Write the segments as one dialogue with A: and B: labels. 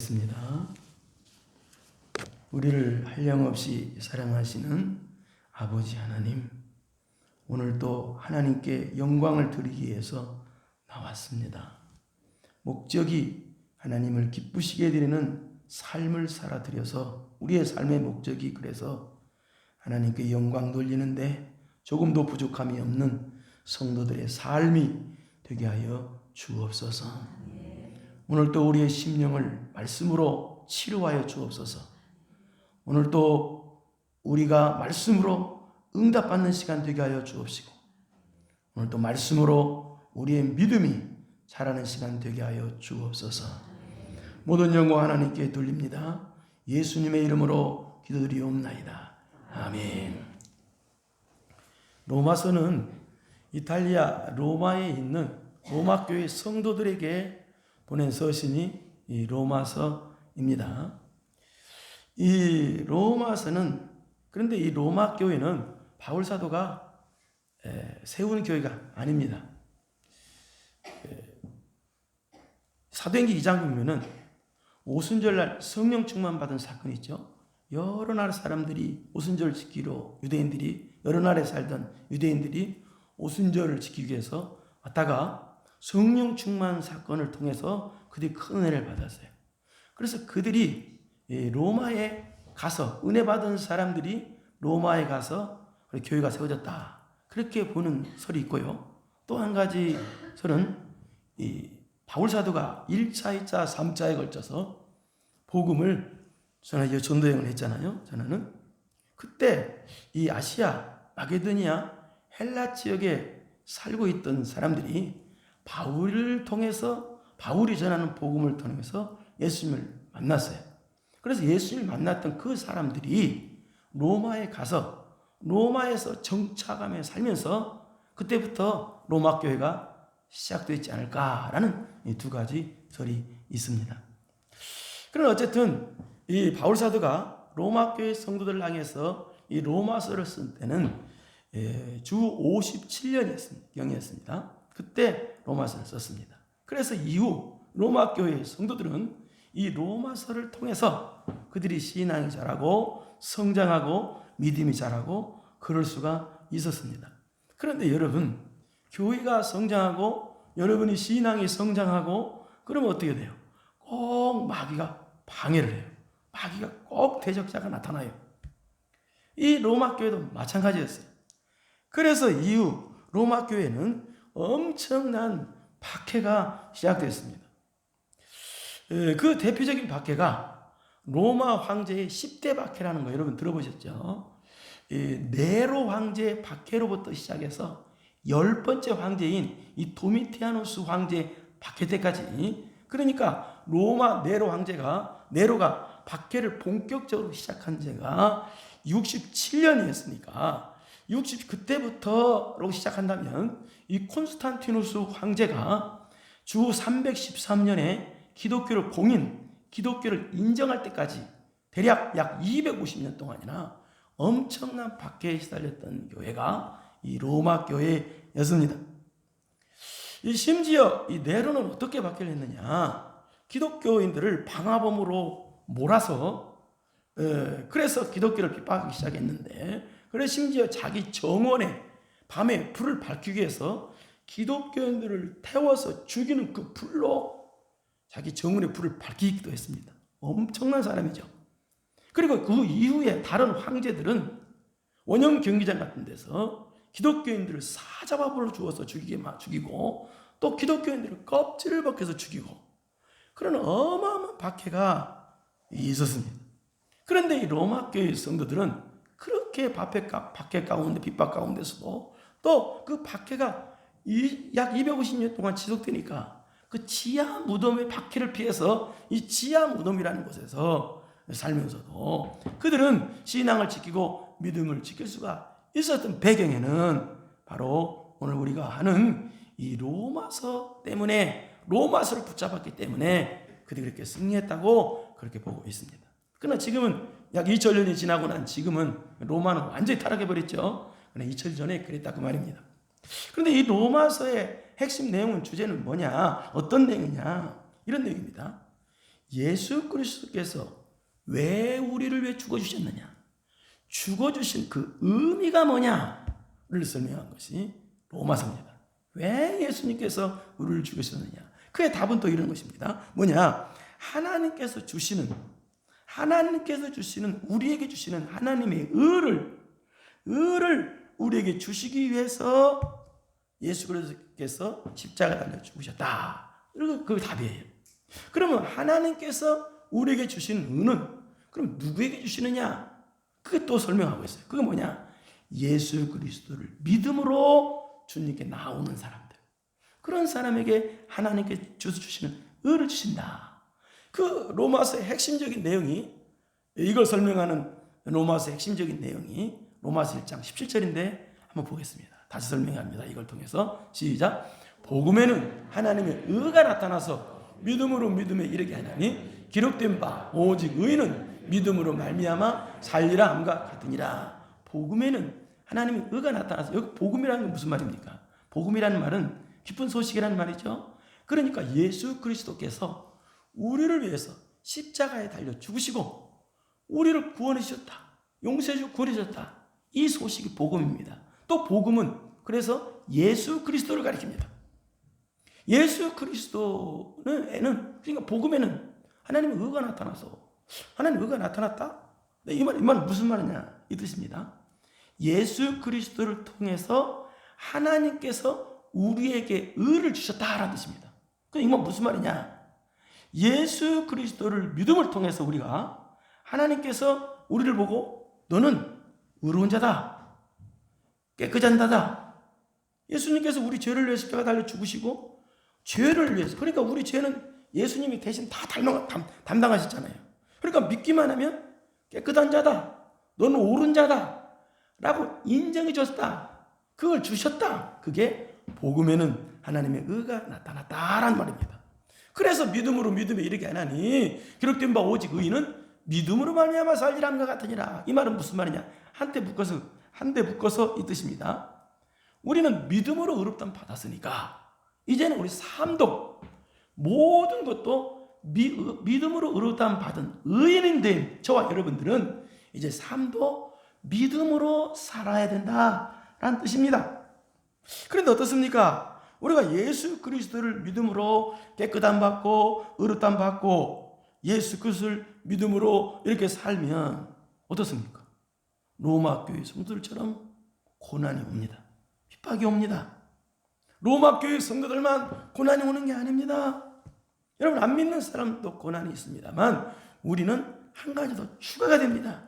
A: 습니다. 우리를 한량없이 사랑하시는 아버지 하나님, 오늘도 하나님께 영광을 드리기 위해서 나왔습니다. 목적이 하나님을 기쁘시게 드리는 삶을 살아드려서 우리의 삶의 목적이 그래서 하나님께 영광 돌리는데 조금도 부족함이 없는 성도들의 삶이 되게 하여 주옵소서. 오늘도 우리의 심령을 말씀으로 치료하여 주옵소서. 오늘도 우리가 말씀으로 응답받는 시간 되게 하여 주옵시고, 오늘도 말씀으로 우리의 믿음이 자라는 시간 되게 하여 주옵소서. 모든 영광 하나님께 돌립니다. 예수님의 이름으로 기도드리옵나이다. 아멘. 로마서는 이탈리아 로마에 있는 로마 교회 성도들에게 보낸 서신이 이 로마서입니다. 이 로마서는, 그런데 이 로마 교회는 바울 사도가 세운 교회가 아닙니다. 사도행전 2장 보면은 오순절날 성령 충만 받은 사건이 있죠. 여러 나라 사람들이 오순절을 지키러, 유대인들이 여러 나라에 살던 유대인들이 오순절을 지키기 위해서 왔다가 성령 충만 사건을 통해서 그들이 큰 은혜를 받았어요. 그래서 그들이 로마에 가서, 은혜 받은 사람들이 로마에 가서 교회가 세워졌다, 그렇게 보는 설이 있고요. 또 한 가지 설은 이 바울 사도가 1차, 2차, 3차에 걸쳐서 복음을 전도여행을 했잖아요. 전하는 그때 이 아시아, 마게도니아, 헬라 지역에 살고 있던 사람들이 바울을 통해서, 바울이 전하는 복음을 통해서 예수님을 만났어요. 그래서 예수님을 만났던 그 사람들이 로마에 가서 로마에서 정착하며 살면서 그때부터 로마 교회가 시작되지 않을까라는 이 두 가지 설이 있습니다. 그러나 어쨌든 이 바울 사도가 로마 교회 성도들을 향해서 이 로마서를 쓴 때는 주 57년경이었습니다. 그때 로마서를 썼습니다. 그래서 이후 로마 교회의 성도들은 이 로마서를 통해서 그들이 신앙이 자라고 성장하고 믿음이 자라고 그럴 수가 있었습니다. 그런데 여러분, 교회가 성장하고 여러분이 신앙이 성장하고 그러면 어떻게 돼요? 꼭 마귀가 방해를 해요. 마귀가 꼭 대적자가 나타나요. 이 로마 교회도 마찬가지였어요. 그래서 이후 로마 교회는 엄청난 박해가 시작됐습니다. 그 대표적인 박해가 로마 황제의 10대 박해라는 거 여러분 들어보셨죠? 네로 황제의 박해로부터 시작해서 10번째 황제인 이 도미티아누스 황제 박해 때까지, 그러니까 로마 네로가 박해를 본격적으로 시작한 지가 67년이었으니까 그때부터로 시작한다면 이 콘스탄티누스 황제가 주 313년에 기독교를 인정할 때까지 대략 약 250년 동안이나 엄청난 박해에 시달렸던 교회가 이 로마 교회였습니다. 심지어 이 네로는 어떻게 박해를 했느냐? 기독교인들을 방화범으로 몰아서 그래서 기독교를 핍박하기 시작했는데, 그래서 심지어 자기 정원에 밤에 불을 밝히기 위해서 기독교인들을 태워서 죽이는 그 불로 자기 정원에 불을 밝히기도 했습니다. 엄청난 사람이죠. 그리고 그 이후에 다른 황제들은 원형 경기장 같은 데서 기독교인들을 사자밥으로 주어서 죽이고 또 기독교인들을 껍질을 벗겨서 죽이고 그런 어마어마한 박해가 있었습니다. 그런데 이 로마 교회 성도들은 그렇게 박해 가운데, 핍박 가운데서도 또 그 박해가 약 250년 동안 지속되니까 그 지하 무덤의 박해를 피해서 이 지하 무덤이라는 곳에서 살면서도 그들은 신앙을 지키고 믿음을 지킬 수가 있었던 배경에는 바로 오늘 우리가 하는 이 로마서 때문에, 로마서를 붙잡았기 때문에 그들이 그렇게 승리했다고 그렇게 보고 있습니다. 그러나 지금은 약 2000년이 지나고 난 지금은 로마는 완전히 타락해버렸죠. 그러나 2000년 전에 그랬다 그 말입니다. 그런데 이 로마서의 핵심 내용은, 주제는 뭐냐? 어떤 내용이냐? 이런 내용입니다. 예수 그리스도께서 왜 우리를 위해 죽어주셨느냐, 죽어주신 그 의미가 뭐냐를 설명한 것이 로마서입니다. 왜 예수님께서 우리를 죽으셨느냐, 그의 답은 또 이런 것입니다. 뭐냐, 하나님께서 주시는 우리에게 주시는 하나님의 의를 우리에게 주시기 위해서 예수 그리스도께서 십자가에 달려 죽으셨다. 그 답이에요. 그러면 하나님께서 우리에게 주신 의는 그럼 누구에게 주시느냐? 그게 또 설명하고 있어요. 그게 뭐냐? 예수 그리스도를 믿음으로 주님께 나오는 사람들, 그런 사람에게 하나님께 주시는 의를 주신다. 그 로마서의 핵심적인 내용이, 이걸 설명하는 로마서의 핵심적인 내용이 로마서 1장 17절인데 한번 보겠습니다. 다시 설명합니다. 이걸 통해서 시작. 복음에는 하나님의 의가 나타나서 믿음으로 믿음에 이르게 하나니 기록된 바 오직 의는 믿음으로 말미암아 살리라 함과 같으니라. 복음에는 하나님의 의가 나타나서, 여기 복음이라는 건 무슨 말입니까? 복음이라는 말은 기쁜 소식이라는 말이죠. 그러니까 예수 그리스도께서 우리를 위해서 십자가에 달려 죽으시고 우리를 구원해 주셨다, 용서해 주고 구원해 주셨다. 이 소식이 복음입니다. 또 복음은 그래서 예수 그리스도를 가리킵니다. 예수 그리스도에는, 그러니까 복음에는 하나님의 의가 나타나서, 하나님의 의가 나타났다? 이 말은 무슨 말이냐, 이 뜻입니다. 예수 그리스도를 통해서 하나님께서 우리에게 의를 주셨다라는 뜻입니다. 이 말 무슨 말이냐, 예수 그리스도를 믿음을 통해서 우리가, 하나님께서 우리를 보고 너는 의로운 자다, 깨끗한 자다. 예수님께서 우리 죄를 위해서 십자가 달려 죽으시고, 죄를 위해서, 그러니까 우리 죄는 예수님이 대신 다 담당하셨잖아요. 그러니까 믿기만 하면 깨끗한 자다, 너는 옳은 자다 라고 인정해 줬다, 그걸 주셨다. 그게 복음에는 하나님의 의가 나타났다라는 말입니다. 그래서 믿음으로 믿음에 이르게 하나니 기록된 바 오직 의인은 믿음으로 말미암아 살리라 함과 같으니라. 이 말은 무슨 말이냐, 한때 묶어서 이 뜻입니다. 우리는 믿음으로 의롭다함 받았으니까 이제는 우리 삶도, 모든 것도 믿음으로 의롭다함 받은 의인인데 저와 여러분들은 이제 삶도 믿음으로 살아야 된다라는 뜻입니다. 그런데 어떻습니까? 우리가 예수 그리스도를 믿음으로 깨끗함 받고 의롭다함 받고 예수 그리스도를 믿음으로 이렇게 살면 어떻습니까? 로마 교회 성도들처럼 고난이 옵니다. 핍박이 옵니다. 로마 교회 성도들만 고난이 오는 게 아닙니다. 여러분, 안 믿는 사람도 고난이 있습니다만 우리는 한 가지 더 추가가 됩니다.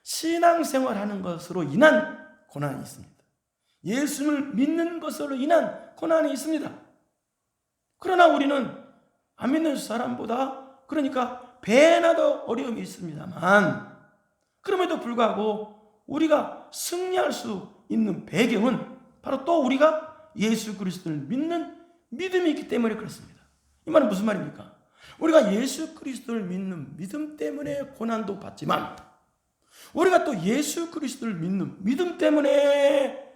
A: 신앙생활하는 것으로 인한 고난이 있습니다. 예수를 믿는 것으로 인한 고난이 있습니다. 그러나 우리는 안 믿는 사람보다, 그러니까 배나 더 어려움이 있습니다만, 그럼에도 불구하고 우리가 승리할 수 있는 배경은 바로 또 우리가 예수 그리스도를 믿는 믿음이 있기 때문에 그렇습니다. 이 말은 무슨 말입니까? 우리가 예수 그리스도를 믿는 믿음 때문에 고난도 받지만, 우리가 또 예수 그리스도를 믿는 믿음 때문에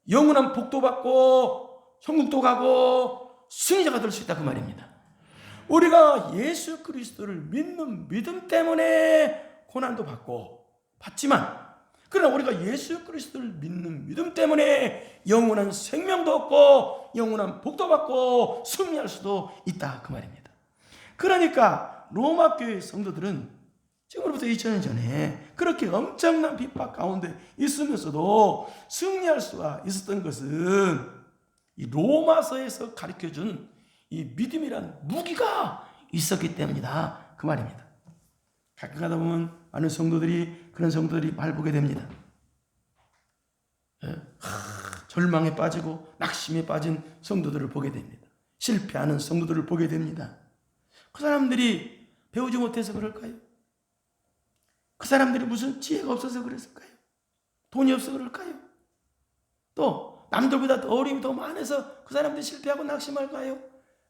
A: 영원한 복도 받고 천국도 가고 승리자가 될 수 있다, 그 말입니다. 우리가 예수 그리스도를 믿는 믿음 때문에 고난도 받지만, 그러나 우리가 예수 그리스도를 믿는 믿음 때문에 영원한 생명도 얻고 영원한 복도 받고 승리할 수도 있다, 그 말입니다. 그러니까 로마 교회 성도들은 지금으로부터 2000년 전에 그렇게 엄청난 핍박 가운데 있으면서도 승리할 수가 있었던 것은 이 로마서에서 가르쳐준 이 믿음이란 무기가 있었기 때문이다, 그 말입니다. 가끔 가다 보면 많은 성도들이, 그런 성도들이 말 보게 됩니다. 절망에 빠지고 낙심에 빠진 성도들을 보게 됩니다. 실패하는 성도들을 보게 됩니다. 그 사람들이 배우지 못해서 그럴까요? 그 사람들이 무슨 지혜가 없어서 그랬을까요? 돈이 없어서 그럴까요? 또 남들보다 더 어려움이 더 많아서 그 사람들이 실패하고 낙심할까요?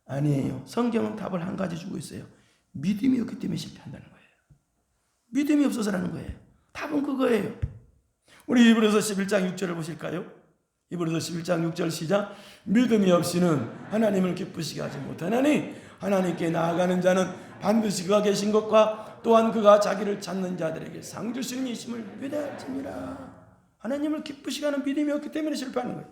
A: 아니에요. 성경은 답을 한 가지 주고 있어요. 믿음이 없기 때문에 실패한다는 거예요. 믿음이 없어서라는 거예요. 답은 그거예요. 우리 이브리서 11장 6절을 보실까요? 이브리서 11장 6절 시작. 믿음이 없이는 하나님을 기쁘시게 하지 못하나니 하나님께 나아가는 자는 반드시 그가 계신 것과 또한 그가 자기를 찾는 자들에게 상 주시는 이심을 위대할지니라. 하나님을 기쁘시게 하는 믿음이 없기 때문에 실패하는 거예요.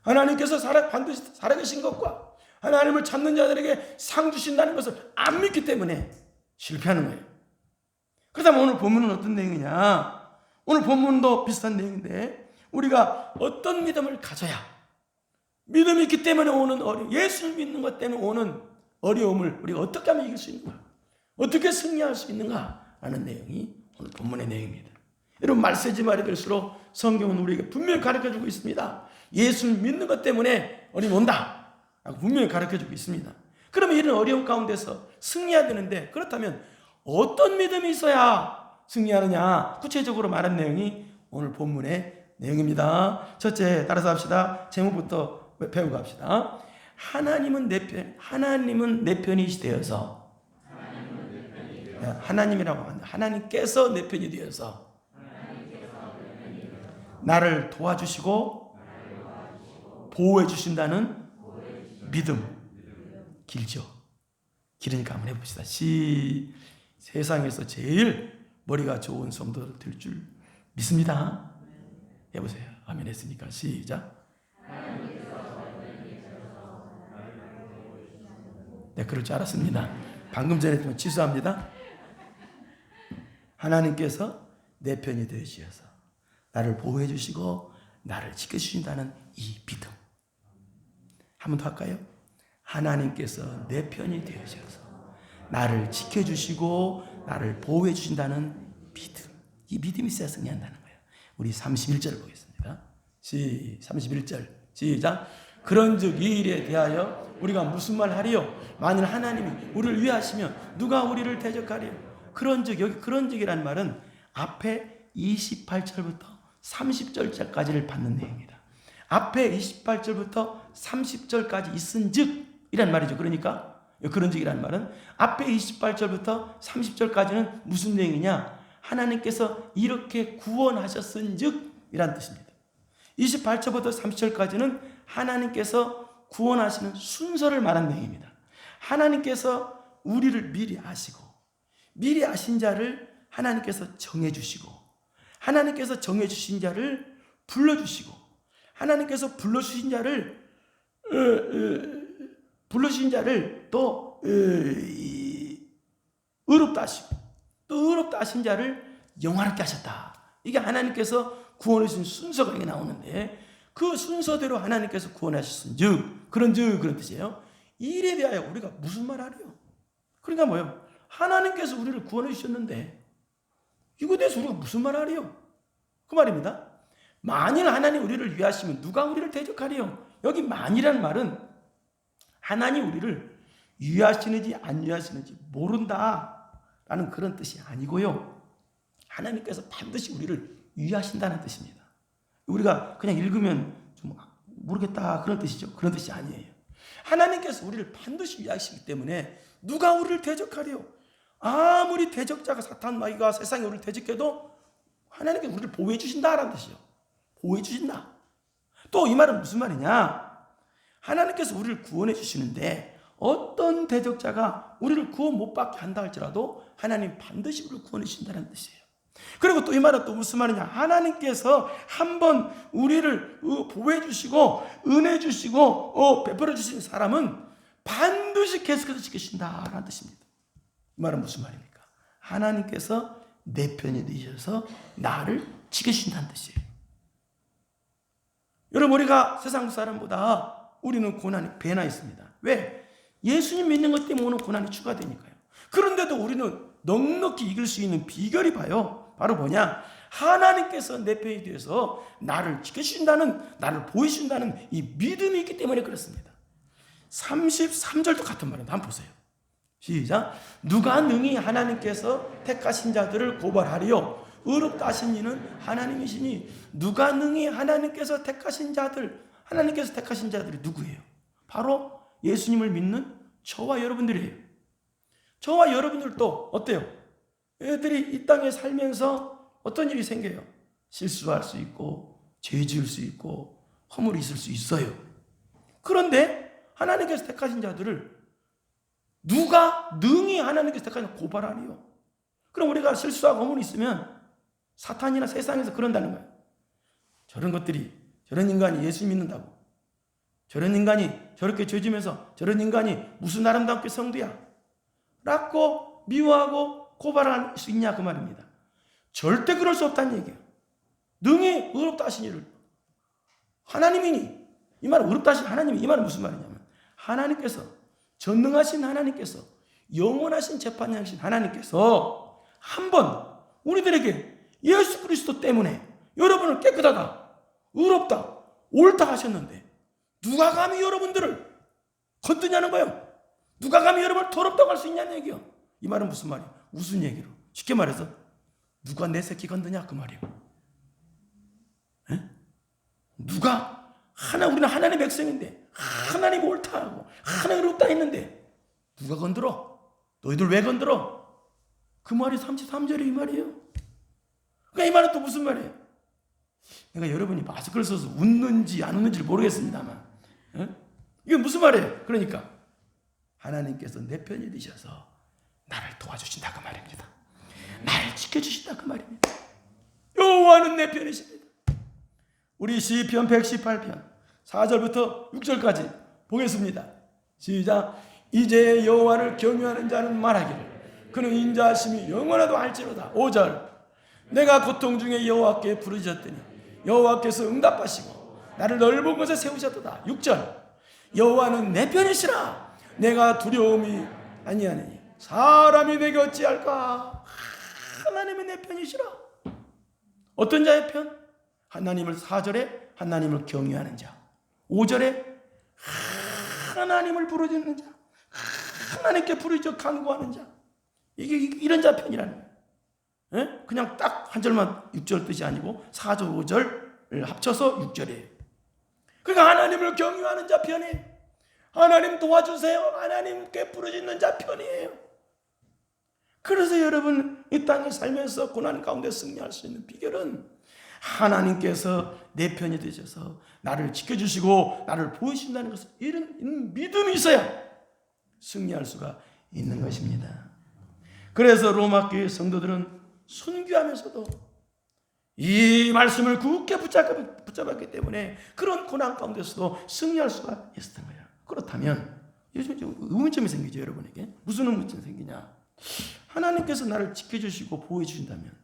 A: 하나님께서 반드시 살아계신 것과 하나님을 찾는 자들에게 상 주신다는 것을 안 믿기 때문에 실패하는 거예요. 그렇다면 오늘 본문은 어떤 내용이냐? 오늘 본문도 비슷한 내용인데 우리가 어떤 믿음을 가져야 믿음이 있기 때문에 오는 예수를 믿는 것 때문에 오는 어려움을 우리가 어떻게 하면 이길 수 있는가? 어떻게 승리할 수 있는가? 라는 내용이 오늘 본문의 내용입니다. 여러분 말세지 말이 될수록 성경은 우리에게 분명히 가르쳐주고 있습니다. 예수를 믿는 것 때문에 어려움이 온다 라고 분명히 가르쳐주고 있습니다. 그러면 이런 어려움 가운데서 승리해야 되는데 그렇다면 어떤 믿음이 있어야 승리하느냐? 구체적으로 말한 내용이 오늘 본문의 내용입니다. 첫째, 따라서 합시다. 제목부터 배우고 갑시다. 하나님은 내 편이 되어서 하나님이라고 합니다. 하나님께서 내 편이 되어서 나를 도와주시고 보호해 주신다는 믿음. 길죠. 길으니까 한번 해봅시다. 세상에서 제일 머리가 좋은 성도들 될 줄 믿습니다. 해보세요. 아멘 했으니까 시작. 네, 그럴 줄 알았습니다. 방금 전에 좀 취소합니다. 하나님께서 내 편이 되시어서 나를 보호해 주시고 나를 지켜주신다는 이 믿음. 한 번 더 할까요? 하나님께서 내 편이 되셔서 나를 지켜주시고 나를 보호해 주신다는 믿음. 이 믿음이 있어야 승리한다는 거예요. 우리 31절을 보겠습니다. 31절 시작. 그런즉 이 일에 대하여 우리가 무슨 말 하리요? 만일 하나님이 우리를 위하시면 누가 우리를 대적하리요? 그런즉, 여기 그런즉이라는 말은 앞에 28절부터 30절까지를 받는 내용입니다. 앞에 28절부터 30절까지 있은즉 이란 말이죠. 그러니까 그런즉이라는 말은 앞에 28절부터 30절까지는 무슨 내용이냐? 하나님께서 이렇게 구원하셨은즉 이란 뜻입니다. 28절부터 30절까지는 하나님께서 구원하시는 순서를 말한 내용입니다. 하나님께서 우리를 미리 아시고 미리 아신 자를 하나님께서 정해주시고 하나님께서 정해주신 자를 불러주시고 하나님께서 불러주신 자를 또 의롭다 하시고 또 의롭다 하신 자를 영화롭게 하셨다. 이게 하나님께서 구원해 주신 순서가 여기 나오는데 그 순서대로 하나님께서 구원하셨은즉 그런 뜻이에요. 이 일에 대하여 우리가 무슨 말 하래요? 그러니까 뭐예요? 하나님께서 우리를 구원해 주셨는데 이거에 대해서 우리가 무슨 말 하래요? 그 말입니다. 만일 하나님 우리를 위하시면 누가 우리를 대적하리요? 여기 만이라는 말은 하나님 우리를 위하시는지 안 위하시는지 모른다라는 그런 뜻이 아니고요. 하나님께서 반드시 우리를 위하신다는 뜻입니다. 우리가 그냥 읽으면 좀 모르겠다 그런 뜻이죠. 그런 뜻이 아니에요. 하나님께서 우리를 반드시 위하시기 때문에 누가 우리를 대적하리요? 아무리 대적자가 사탄 마귀가 세상에 우리를 대적해도 하나님께서 우리를 보호해 주신다라는 뜻이요. 보호해 주신다. 또 이 말은 무슨 말이냐? 하나님께서 우리를 구원해 주시는데 어떤 대적자가 우리를 구원 못 받게 한다 할지라도 하나님 반드시 우리를 구원해 주신다는 뜻이에요. 그리고 또 이 말은 또 무슨 말이냐? 하나님께서 한번 우리를 보호해 주시고 은혜 주시고 베풀어 주신 사람은 반드시 계속해서 지키신다라는 뜻입니다. 이 말은 무슨 말입니까? 하나님께서 내 편이 되셔서 나를 지켜주신다는 뜻이에요. 여러분 우리가 세상 사람보다 우리는 고난이 배나 있습니다. 왜? 예수님 믿는 것 때문에 오는 고난이 추가되니까요. 그런데도 우리는 넉넉히 이길 수 있는 비결이 바로 뭐냐? 하나님께서 내 편이 되어서 나를 지켜주신다는, 나를 보여주신다는 이 믿음이 있기 때문에 그렇습니다. 33절도 같은 말입니다. 한번 보세요. 시작. 누가 능히 하나님께서 택하신 자들을 고발하리요? 의롭다 하신 이는 하나님이시니 누가 능히 하나님께서 택하신 자들이 누구예요? 바로 예수님을 믿는 저와 여러분들이에요. 저와 여러분들도 어때요? 애들이 이 땅에 살면서 어떤 일이 생겨요? 실수할 수 있고 죄 지을 수 있고 허물이 있을 수 있어요. 그런데 하나님께서 택하신 자들을 누가 능히 하나님께서 택하냐? 고발하니요. 그럼 우리가 실수하고 허물이 있으면 사탄이나 세상에서 그런다는 거예요. 저런 것들이, 저런 인간이 예수 믿는다고, 저런 인간이 저렇게 죄지면서 저런 인간이 무슨 아름답게 성도야 라고 미워하고 고발할 수 있냐 그 말입니다. 절대 그럴 수 없다는 얘기예요. 능히 의롭다 하신 이를, 하나님이니, 이 말은 의롭다 하신 하나님이, 이 말은 무슨 말이냐면 하나님께서, 전능하신 하나님께서, 영원하신 재판장이신 하나님께서 한번 우리들에게 예수 그리스도 때문에 여러분을 깨끗하다, 의롭다, 옳다 하셨는데 누가 감히 여러분들을 건드냐는 거예요. 누가 감히 여러분을 더럽다고 할 수 있냐는 얘기예요. 이 말은 무슨 말이에요? 무슨 얘기로? 쉽게 말해서 누가 내 새끼 건드냐 그 말이에요. 에? 누가 우리는 하나님의 백성인데 하나님 옳다 하고 하나님 의롭다 했는데 누가 건드려? 너희들 왜 건드려? 그 말이 33절에 이 말이에요. 그러니까 이 말은 또 무슨 말이에요? 내가 여러분이 마스크를 써서 웃는지 안 웃는지를 모르겠습니다만, 이게 무슨 말이에요? 그러니까 하나님께서 내 편이 되셔서 나를 도와주신다 그 말입니다. 나를 지켜주신다 그 말입니다. 여호와는 내 편이십니다. 우리 시편 118편 4절부터 6절까지 보겠습니다. 시작. 이제 여호와를 경외하는 자는 말하기를 그는 인자하심이 영원하도 할지로다. 5절. 내가 고통 중에 여호와께 부르짖었더니 여호와께서 응답하시고 나를 넓은 곳에 세우셨도다. 6절. 여호와는 내 편이시라. 내가 두려움이 아니하니 사람이 내게 어찌할까. 하나님이 내 편이시라. 어떤 자의 편? 하나님을, 4절에 하나님을 경외하는 자, 5절에 하나님을 부르짖는 자, 하나님께 부르짖어 간구하는 자, 이게 이런 자 편이라는 거예요. 예? 그냥 딱 한 절만 6절 뜻이 아니고 4절 5절을 합쳐서 6절이에요. 그러니까 하나님을 경외하는 자 편이에요. 하나님 도와주세요, 하나님께 부르짖는 자 편이에요. 그래서 여러분 이 땅에 살면서 고난 가운데 승리할 수 있는 비결은 하나님께서 내 편이 되셔서 나를 지켜주시고 나를 보이신다는 것을, 이런 믿음이 있어야 승리할 수가 있는 것입니다. 그래서 로마 교회 성도들은 순교하면서도 이 말씀을 굳게 붙잡았기 때문에 그런 고난 가운데서도 승리할 수가 있었던 거예요. 그렇다면 요즘 좀 의문점이 생기죠, 여러분에게. 무슨 의문점이 생기냐? 하나님께서 나를 지켜주시고 보호해 주신다면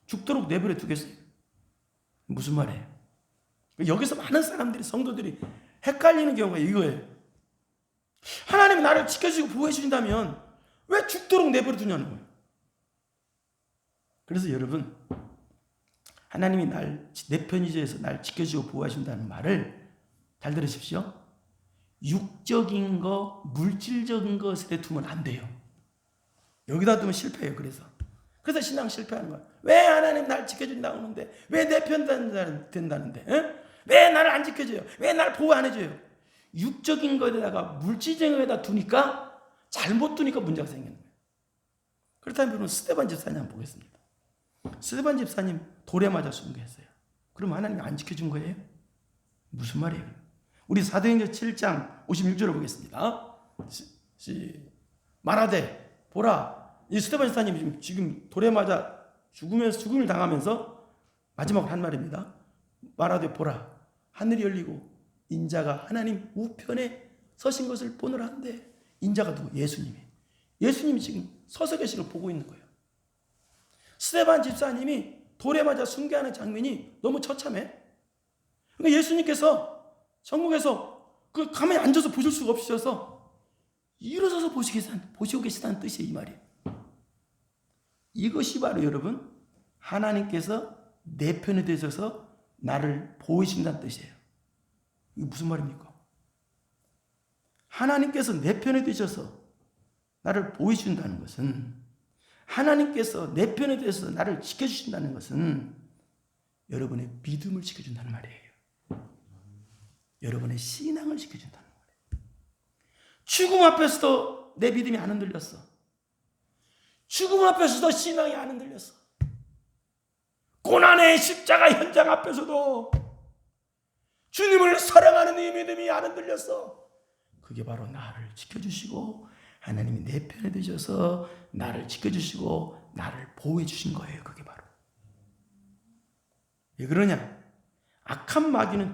A: 죽도록 내버려 두겠어요? 무슨 말이에요? 여기서 많은 사람들이, 성도들이 헷갈리는 경우가 이거예요. 하나님이 나를 지켜주시고 보호해 주신다면 왜 죽도록 내버려 두냐는 거예요. 그래서 여러분, 하나님이 내 편이 되어서 날 지켜주고 보호하신다는 말을 잘 들으십시오. 육적인 거, 물질적인 것에 두면 안 돼요. 여기다 두면 실패해요. 그래서 신앙 실패하는 거야. 왜 하나님 날 지켜준다고 하는데, 왜 내 편 된다는데, 왜 나를 안 지켜줘요? 왜 나를 보호 안 해줘요? 육적인 거에다가 물질적인 거에다 두니까, 잘못 두니까 문제가 생기는 거예요. 그렇다면 여러분, 스데반 집사님 한번 보겠습니다. 스데반 집사님 돌에 맞아 순교했어요. 그럼 하나님이 안 지켜준 거예요? 무슨 말이에요? 우리 사도행전 7장 56절을 보겠습니다. 말하되 보라, 이 스데반 집사님이 지금 돌에 맞아 죽음을 당하면서 마지막으로 한 말입니다. 말하되 보라, 하늘이 열리고 인자가 하나님 우편에 서신 것을 보느라 한데, 인자가 누구? 예수님이 지금 서서 계신 걸 보고 있는 거예요. 스데반 집사님이 돌에 맞아 순교하는 장면이 너무 처참해. 그러니까 예수님께서 천국에서 그 가만히 앉아서 보실 수가 없으셔서 일어서서 보시고 계시다는 뜻이에요, 이 말이. 이것이 바로 여러분, 하나님께서 내 편에 되셔서 나를 보이신다는 뜻이에요. 이게 무슨 말입니까? 하나님께서 내 편에 되셔서 나를 보이신다는 것은, 하나님께서 내 편에 대해서 나를 지켜주신다는 것은 여러분의 믿음을 지켜준다는 말이에요. 여러분의 신앙을 지켜준다는 말이에요. 죽음 앞에서도 내 믿음이 안 흔들렸어. 죽음 앞에서도 신앙이 안 흔들렸어. 고난의 십자가 현장 앞에서도 주님을 사랑하는 이 믿음이 안 흔들렸어. 그게 바로 나를 지켜주시고 하나님이 내 편에 되셔서 나를 지켜주시고 나를 보호해 주신 거예요. 그게 바로. 왜 그러냐? 악한 마귀는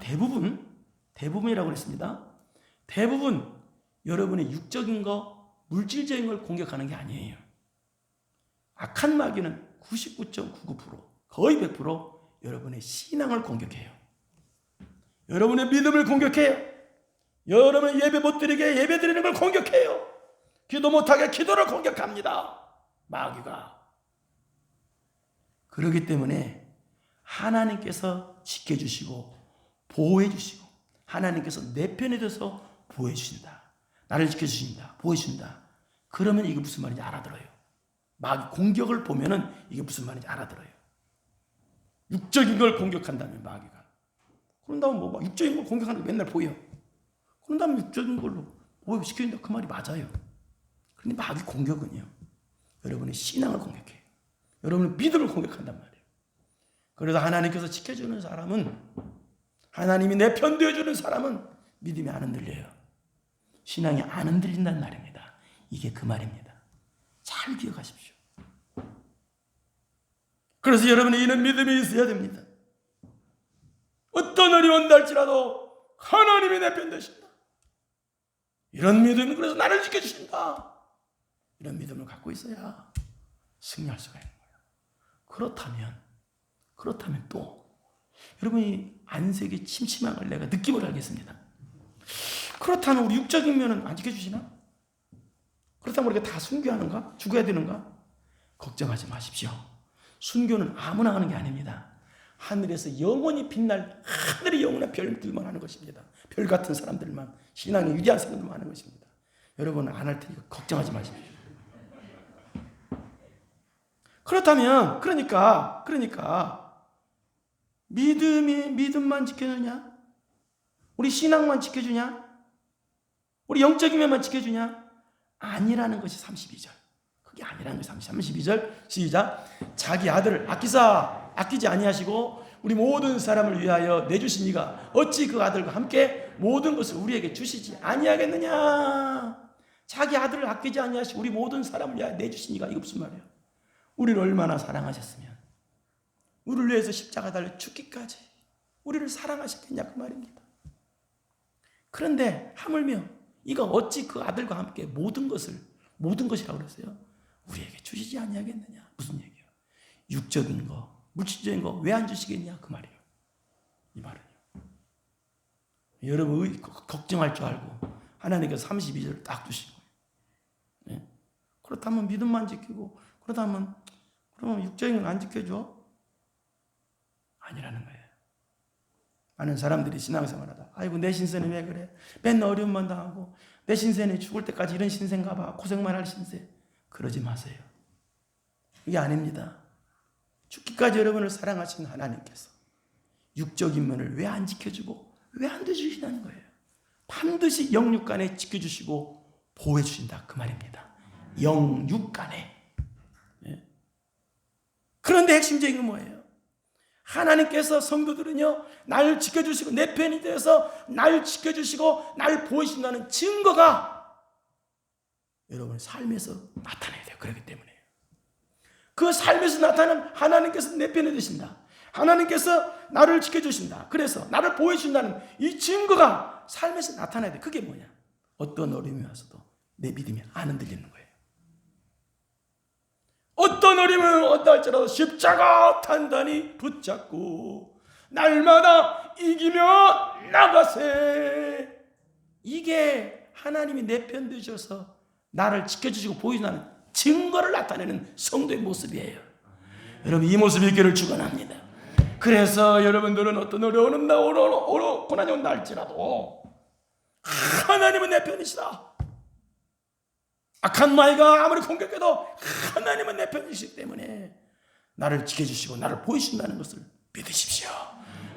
A: 대부분이라고 그랬습니다. 대부분 여러분의 육적인 거, 물질적인 걸 공격하는 게 아니에요. 악한 마귀는 99.99%, 거의 100% 여러분의 신앙을 공격해요. 여러분의 믿음을 공격해요. 여러분의 예배 못 드리게 예배 드리는 걸 공격해요. 기도 못하게 기도를 공격합니다. 마귀가. 그렇기 때문에 하나님께서 지켜주시고 보호해주시고 하나님께서 내 편에 돼서 보호해주신다. 나를 지켜주신다. 보호해주신다. 그러면 이게 무슨 말인지 알아들어요. 마귀 공격을 보면은 이게 무슨 말인지 알아들어요. 육적인 걸 공격한다면 마귀가. 그런 다음에 뭐 육적인 걸 공격하는 거 맨날 보여. 그런 다음에 육적인 걸로 보호시켜준다. 그 말이 맞아요. 그런데 마귀 공격은요. 여러분의 신앙을 공격해요. 여러분의 믿음을 공격한단 말이에요. 그래서 하나님께서 지켜주는 사람은, 하나님이 내 편 되어주는 사람은 믿음이 안 흔들려요. 신앙이 안 흔들린다는 말입니다. 이게 그 말입니다. 잘 기억하십시오. 그래서 여러분이 이런 믿음이 있어야 됩니다. 어떤 어려운 날지라도 하나님이 내 편 되신다. 이런 믿음은 그래서 나를 지켜주신다. 이런 믿음을 갖고 있어야 승리할 수가 있는 거예요. 그렇다면 또 여러분이 안색이 침침한 걸 내가 느낌을 알겠습니다. 그렇다면 우리 육적인 면은 안 지켜주시나? 그렇다면 우리가 다 순교하는가? 죽어야 되는가? 걱정하지 마십시오. 순교는 아무나 하는 게 아닙니다. 하늘에서 영원히 빛날 하늘의 영원한 별들만 하는 것입니다. 별 같은 사람들만, 신앙이 위대한 사람들만 하는 것입니다. 여러분은 안 할 테니까 걱정하지 마십시오. 그렇다면 그러니까 믿음만 지켜주냐? 우리 신앙만 지켜주냐? 우리 영적인 면만 지켜주냐? 아니라는 것이 32절. 그게 아니라는 것이 32절. 시작. 자기 아들을 아끼지 아니하시고 우리 모든 사람을 위하여 내주신 이가 어찌 그 아들과 함께 모든 것을 우리에게 주시지 아니하겠느냐? 자기 아들을 아끼지 아니하시고 우리 모든 사람을 위하여 내주신 이가, 이거 무슨 말이에요? 우리를 얼마나 사랑하셨으면 우리를 위해서 십자가 달려 죽기까지 우리를 사랑하셨겠냐 그 말입니다. 그런데 하물며 이가 어찌 그 아들과 함께 모든 것이라고 그랬어요? 우리에게 주시지 아니하겠느냐? 무슨 얘기예요? 육적인 거, 물질적인 거 왜 안 주시겠냐 그 말이에요. 이 말은요. 여러분 걱정할 줄 알고 하나님께서 32절을 딱 주신 거예요. 네? 그렇다면 믿음만 지키고 그러면 육적인 건 안 지켜줘? 아니라는 거예요. 많은 사람들이 신앙생활하다 아이고 내 신세는 왜 그래? 맨날 어려움만 당하고 내 신세는 죽을 때까지 이런 신세인가 봐. 고생만 할 신세. 그러지 마세요. 이게 아닙니다. 죽기까지 여러분을 사랑하신 하나님께서 육적인 면을 왜 안 지켜주고 왜 안 도와주시냐는 거예요. 반드시 영육간에 지켜주시고 보호해 주신다 그 말입니다. 영육간에. 예. 그런데 핵심적인 건 뭐예요? 하나님께서 성도들은요 날 지켜주시고 내 편이 되어서 날 지켜주시고 날 보호해주신다는 증거가 여러분의 삶에서 나타나야 돼요. 그렇기 때문에 그 삶에서 나타나는 하나님께서 내 편에 되신다. 하나님께서 나를 지켜주신다. 그래서 나를 보호해준다는 이 증거가 삶에서 나타나야 돼. 그게 뭐냐? 어떤 어려움이 와서도 내 믿음이 안 흔들리는 거예요. 어떤 어려움이 왔다 할지라도 십자가 단단히 붙잡고 날마다 이기며 나가세. 이게 하나님이 내 편 되셔서 나를 지켜주시고 보여주는 증거를 나타내는 성도의 모습이에요. 여러분 이 모습이 있기를 축원합니다. 그래서 여러분들은 어떤 어려운 고난이 온다 할지라도 하나님은 내 편이시다. 악한 마귀가 아무리 공격해도 하나님은 내 편이시기 때문에 나를 지켜주시고 나를 보이신다는 것을 믿으십시오.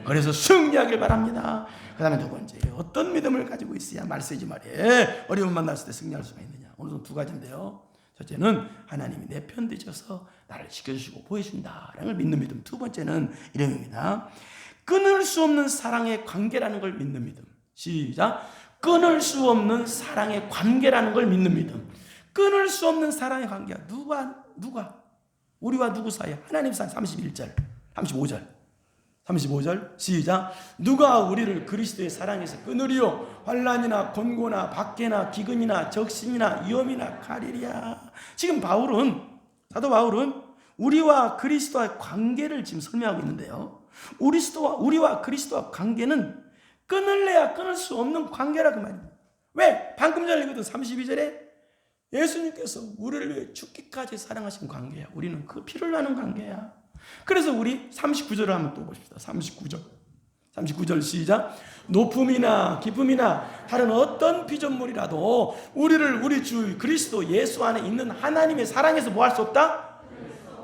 A: 그래서 승리하길 바랍니다. 그 다음에 두 번째, 어떤 믿음을 가지고 있어야 말세지 말이에요 어려움 만났을 때 승리할 수가 있느냐. 오늘은 두 가지인데요. 첫째는 하나님이 내 편 되셔서 나를 지켜주시고 보여준다라는 걸 믿는 믿음. 두 번째는 이름입니다. 끊을 수 없는 사랑의 관계라는 걸 믿는 믿음. 시작. 끊을 수 없는 사랑의 관계라는 걸 믿는 믿음. 끊을 수 없는 사랑의 관계야. 누가? 우리와 누구 사이야? 하나님 사이. 35절 시작. 누가 우리를 그리스도의 사랑에서 끊으리요? 환난이나 곤고나 박해나 기근이나 적신이나 위험이나 칼이랴. 지금 사도 바울은 우리와 그리스도와의 관계를 지금 설명하고 있는데요. 우리와 그리스도와 관계는 끊을래야 끊을 수 없는 관계라고 말입니다. 왜? 방금 전에 읽었던 32절에 예수님께서 우리를 위해 죽기까지 사랑하신 관계야. 우리는 그 피를 나눈 관계야. 그래서 우리 39절을 한번 또 보십시다. 39절 시작. 높음이나 기쁨이나 다른 어떤 피조물이라도 우리를 우리 주 그리스도 예수 안에 있는 하나님의 사랑에서 뭐 할 수 없다?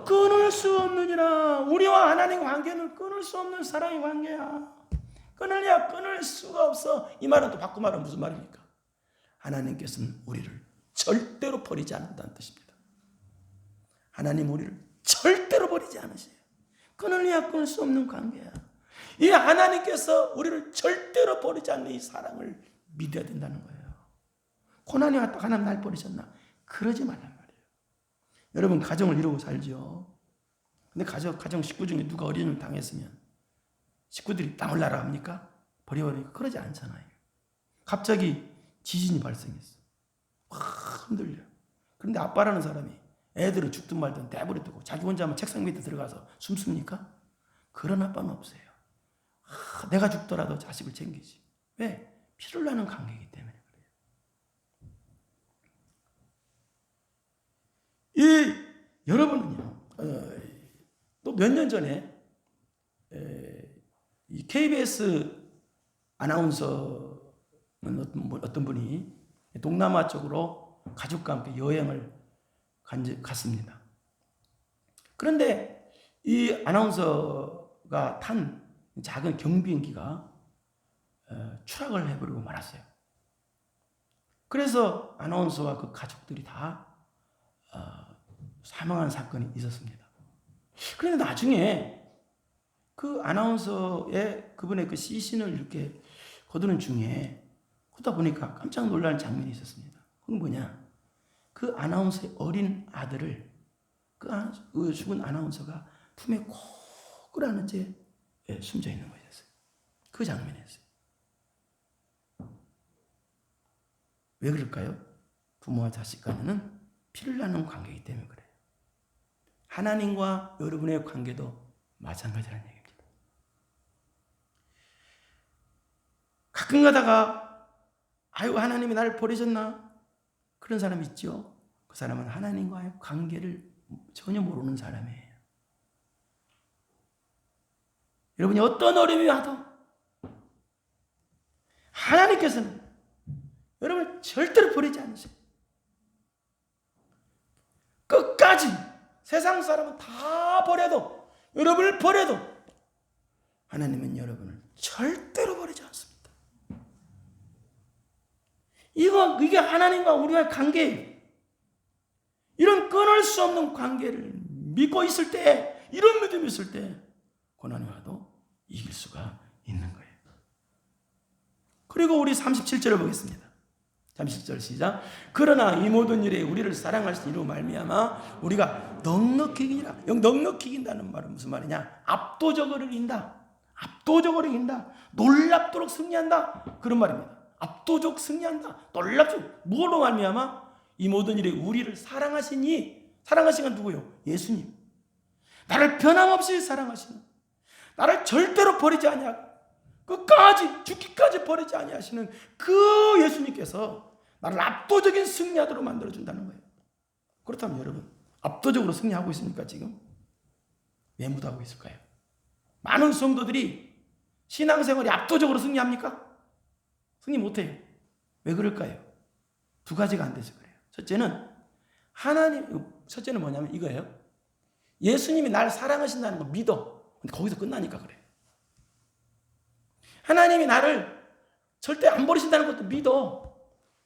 A: 끊을 수 없느니라. 우리와 하나님의 관계는 끊을 수 없는 사랑의 관계야. 끊으려 끊을 수가 없어. 이 말은 또 바꿔 말하면 무슨 말입니까? 하나님께서는 우리를 절대로 버리지 않는다는 뜻입니다. 하나님 우리를 절대로 버리지 않으세요. 끊으려 끊을 수 없는 관계야. 이 하나님께서 우리를 절대로 버리지 않는 이 사랑을 믿어야 된다는 거예요. 고난이 왔다 하나님 날 버리셨나? 그러지 말란 말이에요. 여러분 가정을 이루고 살죠. 근데 가정 식구 중에 누가 어려움을 당했으면 식구들이 땅을 나라 합니까? 버려버리니까 그러지 않잖아요. 갑자기 지진이 발생했어. 확 흔들려. 그런데 아빠라는 사람이 애들은 죽든 말든 떼버려 두고 자기 혼자만 책상 밑에 들어가서 숨습니까? 그런 아빠는 없어요. 내가 죽더라도 자식을 챙기지. 왜? 피를 나는 관계이기 때문에 그래요. 여러분은요, 또 몇 년 전에 이 KBS 아나운서는 어떤 분이 동남아 쪽으로 가족과 함께 여행을 갔습니다. 그런데 이 아나운서가 탄 작은 경비행기가 추락을 해버리고 말았어요. 그래서 아나운서와 그 가족들이 다 사망한 사건이 있었습니다. 그런데 나중에 그 아나운서의 그분의 그 시신을 이렇게 거두는 중에 그러다 보니까 깜짝 놀라는 장면이 있었습니다. 그건 뭐냐? 그 아나운서의 어린 아들을 그 죽은 아나운서가 품에 꼭 끌어안은 채 숨져 있는 거였어요. 그 장면이었어요. 왜 그럴까요? 부모와 자식 간에는 피를 나눈 관계이기 때문에 그래요. 하나님과 여러분의 관계도 마찬가지라는 얘기입니다. 가끔 가다가 아이고 하나님이 나를 버리셨나? 그런 사람 있죠. 그 사람은 하나님과의 관계를 전혀 모르는 사람이에요. 여러분이 어떤 어려움이 와도 하나님께서는 여러분을 절대로 버리지 않으세요. 끝까지 세상 사람은 다 버려도 여러분을 버려도 하나님은 여러분을 절대로 버리지 않습니다. 이게 하나님과 우리와의 관계예요. 이런 끊을 수 없는 관계를 믿고 있을 때, 이런 믿음이 있을 때 고난이 와도 이길 수가 있는 거예요. 그리고 우리 37절을 보겠습니다. 37절 시작. 그러나 이 모든 일에 우리를 사랑하신 이로 말미암아 우리가 넉넉히 이기니라. 여기 넉넉히 이긴다는 말은 무슨 말이냐? 압도적으로 이긴다. 압도적으로 이긴다. 놀랍도록 승리한다. 그런 말입니다. 압도적 승리한다. 놀랍도록. 뭐로 말미암아? 이 모든 일에 우리를 사랑하시니. 사랑하신 건 누구요? 예수님. 나를 변함없이 사랑하시는, 나를 절대로 버리지 아니하고 끝까지 죽기까지 버리지 아니하시는 그 예수님께서 나를 압도적인 승리하도록 만들어준다는 거예요. 그렇다면 여러분 압도적으로 승리하고 있습니까 지금? 왜 못하고 있을까요? 많은 성도들이 신앙생활이 압도적으로 승리합니까? 승리 못해요. 왜 그럴까요? 두 가지가 안 돼서 그래요. 첫째는 뭐냐면 이거예요. 예수님이 나를 사랑하신다는 거 믿어. 근데 거기서 끝나니까 그래요. 하나님이 나를 절대 안 버리신다는 것도 믿어.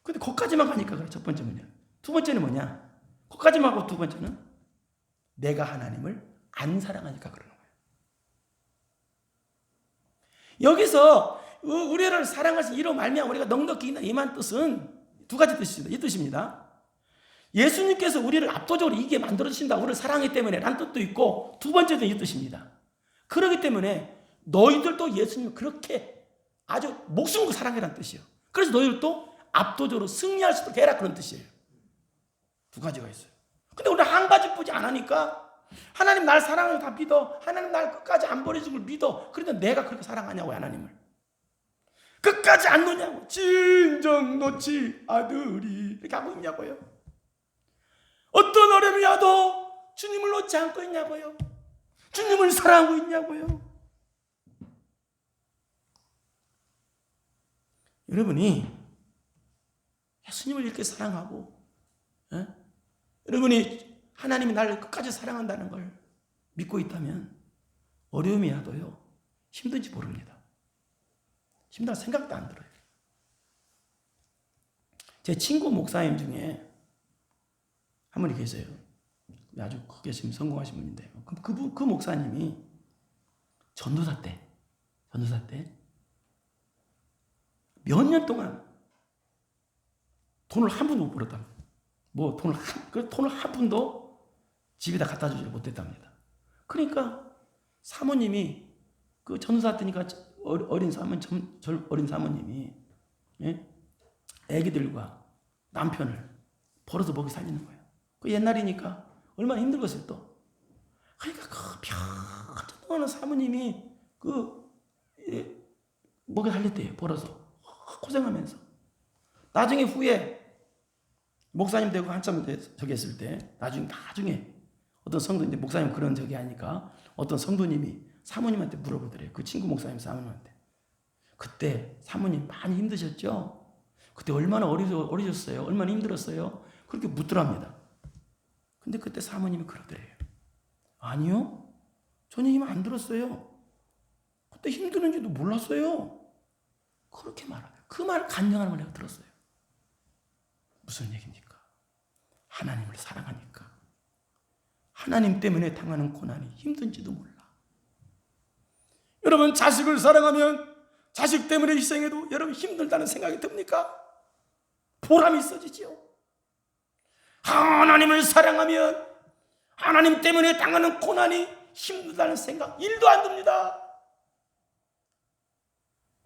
A: 근데 거기까지만 가니까 그래. 첫 번째는요. 두 번째는 뭐냐? 거기까지만 하고 두 번째는 내가 하나님을 안 사랑하니까 그러는 거예요. 여기서 우리를 사랑하신 이로 말미암아 우리가 넉넉히 있는 이만 뜻은 두 가지 뜻입니다. 이 뜻입니다. 예수님께서 우리를 압도적으로 이기게 만들어주신다. 우리를 사랑하기 때문에 라는 뜻도 있고, 두 번째도 이 뜻입니다. 그렇기 때문에 너희들도 예수님을 그렇게 아주 목숨 걸고 사랑해라는 뜻이에요. 그래서 너희들도 압도적으로 승리할 수 있도록 해라, 그런 뜻이에요. 두 가지가 있어요. 근데 우리는 한 가지뿐이 안 하니까, 하나님 날 사랑을 다 믿어, 하나님 날 끝까지 안 버려줄 걸 믿어. 그런데 내가 그렇게 사랑하냐고요, 하나님을. 끝까지 안 놓냐고. 진정 놓지 아들이 이렇게 하고 있냐고요. 어떤 어려움이 와도 주님을 놓지 않고 있냐고요. 주님을 사랑하고 있냐고요. 여러분이 예수님을 이렇게 사랑하고, 여러분이 하나님이 나를 끝까지 사랑한다는 걸 믿고 있다면 어려움이 와도요, 힘든지 모릅니다. 힘들다 생각도 안 들어요. 제 친구 목사님 중에 한 분이 계세요. 아주 크게 지금 성공하신 분인데요. 그 목사님이 전도사 때 몇 년 동안 돈을 한 푼도 못 벌었답니다. 돈을 한 푼도 집에다 갖다 주지 못했답니다. 그러니까 사모님이 그 전도사 때니까 어린 사모님이 애기들과 남편을 벌어서 먹이 살리는 거예요. 그 옛날이니까 얼마나 힘들겠어요 또. 그러니까 그 평생 동안 사모님이 먹이 살렸대요. 벌어서 고생하면서. 나중에 후에 목사님 되고 한참 저기 했을 때 나중에 어떤 성도, 이제 목사님 그런 적이 아니까 어떤 성도님이 사모님한테 물어보더래요. 그 친구 목사님 사모님한테. 그때 사모님 많이 힘드셨죠? 그때 얼마나 어리셨어요? 얼마나 힘들었어요? 그렇게 묻더랍니다. 근데 그때 사모님이 그러더래요. 아니요, 전혀 힘 안 들었어요. 그때 힘드는지도 몰랐어요. 그렇게 말하요. 그 말 간증하는 걸 내가 들었어요. 무슨 얘기입니까? 하나님을 사랑하니까 하나님 때문에 당하는 고난이 힘든지도 몰라. 여러분, 자식을 사랑하면 자식 때문에 희생해도 여러분 힘들다는 생각이 듭니까? 보람이 있어지죠. 하나님을 사랑하면 하나님 때문에 당하는 고난이 힘들다는 생각 1도 안 듭니다.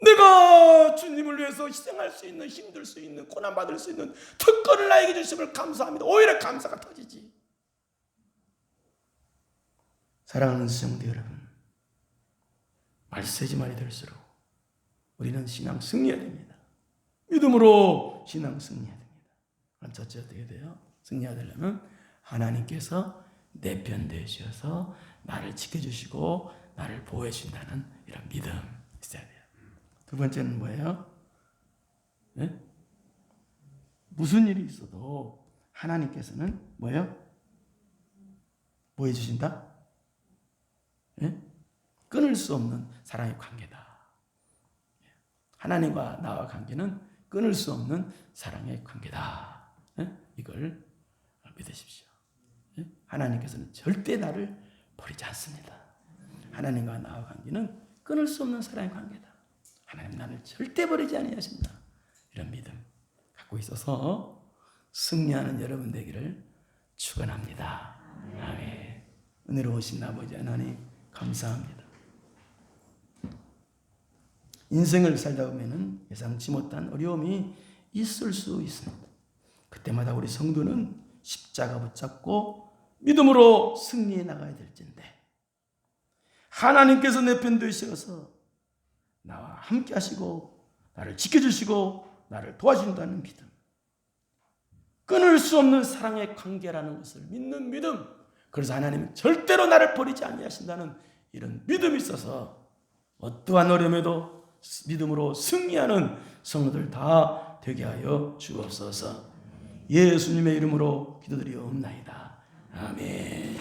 A: 내가 주님을 위해서 희생할 수 있는, 힘들 수 있는, 고난받을 수 있는 특권을 나에게 주심을 감사합니다. 오히려 감사가 터지지. 사랑하는 성도 여러분, 말세지만이 될수록 우리는 신앙 승리해야 됩니다. 믿음으로 신앙 승리해야 됩니다. 그럼 첫째 어떻게 돼요? 승리하려면 하나님께서 내 편 되셔서 나를 지켜주시고 나를 보호해 준다는 이런 믿음 있어야 돼요. 두 번째는 뭐예요? 네? 무슨 일이 있어도 하나님께서는 뭐예요? 뭐 해주신다? 네? 끊을 수 없는 사랑의 관계다. 하나님과 나와 관계는 끊을 수 없는 사랑의 관계다. 네? 이걸 믿으십시오. 네? 하나님께서는 절대 나를 버리지 않습니다. 하나님과 나와 관계는 끊을 수 없는 사랑의 관계다. 하나님 나를 절대 버리지 아니하신다. 이런 믿음 갖고 있어서 승리하는 여러분 되기를 축원합니다. 아멘. 은혜로우신 아버지 하나님 감사합니다. 인생을 살다 보면은 예상치 못한 어려움이 있을 수 있습니다. 그때마다 우리 성도는 십자가 붙잡고 믿음으로 승리해 나가야 될진데, 하나님께서 내 편 되셔서 나와 함께 하시고 나를 지켜주시고 나를 도와준다는 믿음, 끊을 수 없는 사랑의 관계라는 것을 믿는 믿음, 그래서 하나님은 절대로 나를 버리지 아니하신다는 이런 믿음이 있어서 어떠한 어려움에도 믿음으로 승리하는 성도들 다 되게 하여 주옵소서. 예수님의 이름으로 기도드리옵나이다. 아멘.